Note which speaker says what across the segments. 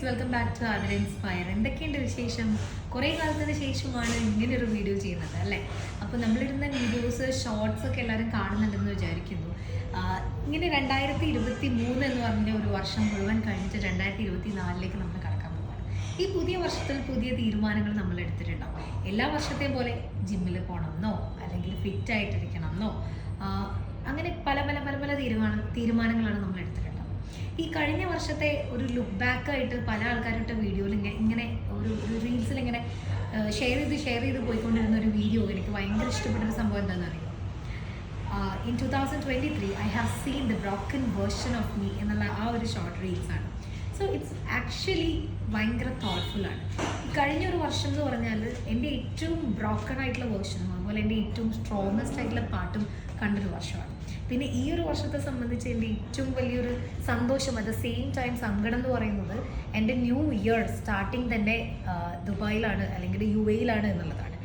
Speaker 1: Welcome back to ആദർ Inspire. എന്തൊക്കെയുണ്ട് വിശേഷം? കുറേ കാലത്തിന് ശേഷമാണ് ഇങ്ങനൊരു വീഡിയോ ചെയ്യുന്നത് അല്ലേ? അപ്പോൾ നമ്മളിരുന്ന വീഡിയോസ് ഷോർട്സ് ഒക്കെ എല്ലാവരും കാണുന്നുണ്ടെന്ന് വിചാരിക്കുന്നു. ഇങ്ങനെ 2023 എന്ന് പറഞ്ഞ ഒരു വർഷം മുഴുവൻ കഴിഞ്ഞിട്ട് 2024 നമ്മൾ കടക്കാൻ പോവുകയാണ്. ഈ പുതിയ വർഷത്തിൽ പുതിയ തീരുമാനങ്ങൾ നമ്മൾ എടുത്തിട്ടുണ്ടാവും. എല്ലാ വർഷത്തെയും പോലെ ജിമ്മിൽ പോകണമെന്നോ അല്ലെങ്കിൽ ഫിറ്റായിട്ടിരിക്കണമെന്നോ അങ്ങനെ പല പല പല പല തീരുമാനങ്ങളാണ് നമ്മൾ എടുത്തിട്ടുണ്ടാവും. ഈ കഴിഞ്ഞ വർഷത്തെ ഒരു ലുക്ക് ബാക്ക് ആയിട്ട് പല ആൾക്കാരുടെ വീഡിയോയിൽ ഇങ്ങനെ ഒരു റീൽസിൽ ഇങ്ങനെ ഷെയർ ചെയ്ത് പോയിക്കൊണ്ടിരുന്ന ഒരു വീഡിയോ എനിക്ക് ഭയങ്കര ഇഷ്ടപ്പെട്ടൊരു സംഭവം എന്താണെന്ന് അറിയുമോ? In 2023 I have seen the broken version of me എന്നുള്ള ആ ഒരു ഷോർട്ട് റീൽസാണ്. സോ ഇറ്റ്സ് ആക്ച്വലി ഭയങ്കര തോട്ട്ഫുള്ളാണ്. കഴിഞ്ഞൊരു വർഷം എന്ന് പറഞ്ഞാൽ എൻ്റെ ഏറ്റവും ബ്രോക്കൺ ആയിട്ടുള്ള വേർഷനും അതുപോലെ എൻ്റെ ഏറ്റവും സ്ട്രോങ്ങസ്റ്റ് ആയിട്ടുള്ള പാട്ടും കണ്ടൊരു വർഷമാണ്. പിന്നെ ഈ ഒരു വർഷത്തെ സംബന്ധിച്ച് എൻ്റെ ഏറ്റവും വലിയൊരു സന്തോഷം അറ്റ് ദ സെയിം ടൈം സങ്കടം എന്ന് പറയുന്നത് എൻ്റെ ന്യൂ ഇയർ സ്റ്റാർട്ടിങ് തന്നെ ദുബായിലാണ് അല്ലെങ്കിൽ UAE എന്നുള്ളതാണ്.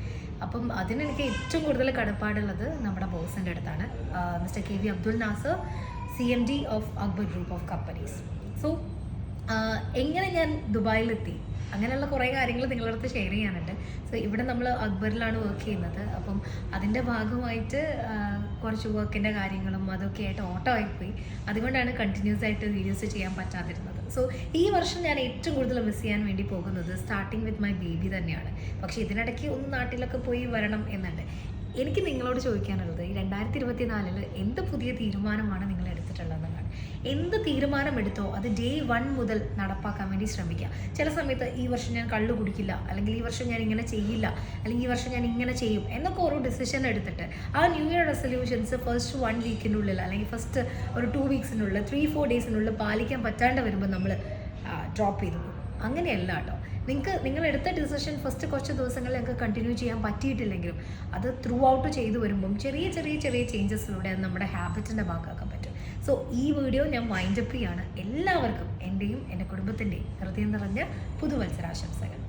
Speaker 1: അപ്പം അതിനെനിക്ക് ഏറ്റവും കൂടുതൽ കടപ്പാടുള്ളത് നമ്മുടെ ബോസിൻ്റെ അടുത്താണ്, mister KV Abdul Nasar, CMD of Akbar group of companies. So എങ്ങനെ ഞാൻ ദുബായിലെത്തി അങ്ങനെയുള്ള കുറേ കാര്യങ്ങൾ നിങ്ങളുടെ അടുത്ത് ഷെയർ ചെയ്യാനുണ്ട്. സോ ഇവിടെ നമ്മൾ അക്ബറിലാണ് വർക്ക് ചെയ്യുന്നത്. അപ്പം അതിൻ്റെ ഭാഗമായിട്ട് കുറച്ച് വർക്കിൻ്റെ കാര്യങ്ങളും അതൊക്കെ ആയിട്ട് ഓട്ടോ ആയിപ്പോയി. അതുകൊണ്ടാണ് കണ്ടിന്യൂസ് ആയിട്ട് വീഡിയോസ് ചെയ്യാൻ പറ്റാതിരുന്നത്. സോ ഈ വർഷം ഞാൻ ഏറ്റവും കൂടുതൽ മിസ് ചെയ്യാൻ വേണ്ടി പോകുന്നത് സ്റ്റാർട്ടിങ് വിത്ത് മൈ ബേബി തന്നെയാണ്. പക്ഷേ ഇതിനിടയ്ക്ക് ഒന്ന് നാട്ടിലൊക്കെ പോയി വരണം എന്നുണ്ട്. എനിക്ക് നിങ്ങളോട് ചോദിക്കാനുള്ളത് ഈ 2024 എന്ത് പുതിയ തീരുമാനമാണ് നിങ്ങൾ എടുത്തിട്ടുള്ളതെന്നാണ്. എന്ത് തീരുമാനം എടുത്തോ അത് ഡേ 1 മുതൽ നടപ്പാക്കാൻ വേണ്ടി ശ്രമിക്കുക. ചില സമയത്ത് ഈ വർഷം ഞാൻ കള്ളു കുടിക്കില്ല, അല്ലെങ്കിൽ ഈ വർഷം ഞാൻ ഇങ്ങനെ ചെയ്യില്ല, അല്ലെങ്കിൽ ഈ വർഷം ഞാൻ ഇങ്ങനെ ചെയ്യും എന്നൊക്കെ ഓരോ ഡിസിഷൻ എടുത്തിട്ട് ആ ന്യൂ ഇയർ റെസൊല്യൂഷൻസ് ഫസ്റ്റ് 1 വീക്കിനുള്ളിൽ അല്ലെങ്കിൽ ഫസ്റ്റ് ഒരു 2 വീക്സിനുള്ളിൽ 3-4 ഡേയ്സിനുള്ളിൽ പാലിക്കാൻ പറ്റാണ്ട് വരുമ്പോൾ നമ്മൾ ഡ്രോപ്പ് ചെയ്തു പോകും. അങ്ങനെയല്ല കേട്ടോ. നിങ്ങൾ എടുത്ത ഡിസിഷൻ ഫസ്റ്റ് കുറച്ച് ദിവസങ്ങളിൽ നിങ്ങൾക്ക് കണ്ടിന്യൂ ചെയ്യാൻ പറ്റിയിട്ടില്ലെങ്കിലും അത് ത്രൂ ഔട്ട് ചെയ്തു വരുമ്പം ചെറിയ ചേഞ്ചസിലൂടെ അത് നമ്മുടെ ഹാബിറ്റിൻ്റെ ഭാഗമാക്കാൻ പറ്റും. സോ ഈ വീഡിയോ ഞാൻ വൈൻഡപ്പ് ചെയ്യാണ്. എല്ലാവർക്കും എൻ്റെയും എൻ്റെ കുടുംബത്തിൻ്റെയും ഹൃദയം നിറഞ്ഞ പുതുവത്സരാശംസകൾ.